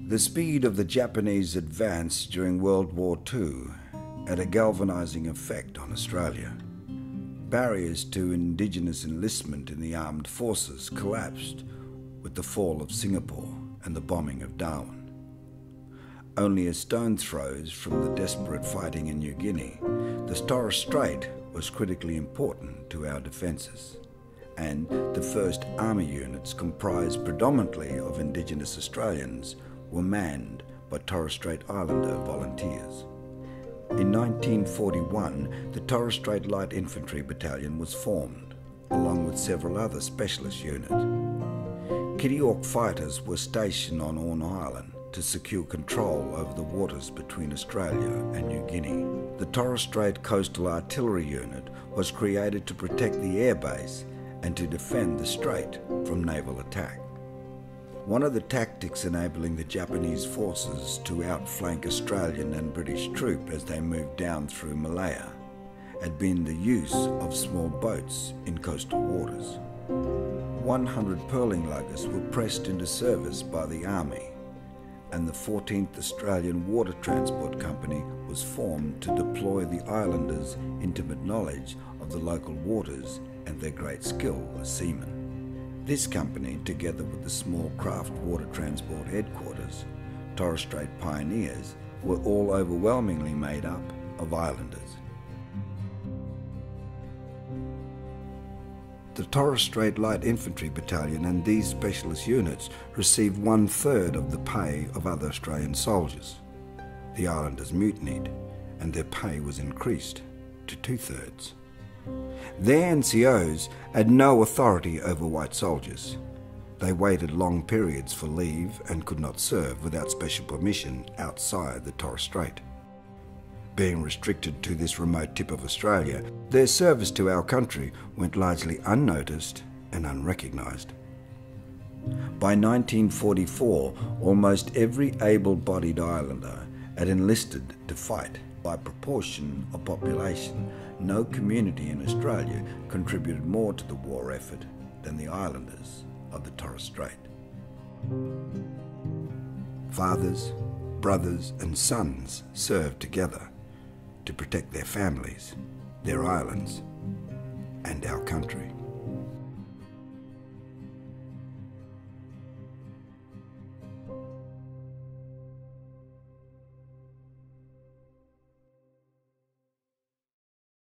The speed of the Japanese advance during World War II had a galvanising effect on Australia. Barriers to Indigenous enlistment in the armed forces collapsed with the fall of Singapore and the bombing of Darwin. Only a stone's throws from the desperate fighting in New Guinea, the Torres Strait was critically important to our defences, and the first army units, comprised predominantly of Indigenous Australians, were manned by Torres Strait Islander volunteers. In 1941, the Torres Strait Light Infantry Battalion was formed, along with several other specialist units. Kitty Hawk fighters were stationed on Horn Island to secure control over the waters between Australia and New Guinea. The Torres Strait Coastal Artillery Unit was created to protect the airbase and to defend the strait from naval attack. One of the tactics enabling the Japanese forces to outflank Australian and British troops as they moved down through Malaya had been the use of small boats in coastal waters. 100 pearling luggers were pressed into service by the Army, and the 14th Australian Water Transport Company was formed to deploy the islanders' intimate knowledge of the local waters and their great skill as seamen. This company, together with the small craft water transport headquarters, Torres Strait Pioneers, were all overwhelmingly made up of islanders. The Torres Strait Light Infantry Battalion and these specialist units received 1/3 of the pay of other Australian soldiers. The islanders mutinied, and their pay was increased to 2/3. Their NCOs had no authority over white soldiers. They waited long periods for leave and could not serve without special permission outside the Torres Strait. Being restricted to this remote tip of Australia, their service to our country went largely unnoticed and unrecognised. By 1944, almost every able-bodied islander had enlisted to fight. By proportion of population, no community in Australia contributed more to the war effort than the islanders of the Torres Strait. Fathers, brothers and sons served together to protect their families, their islands, and our country.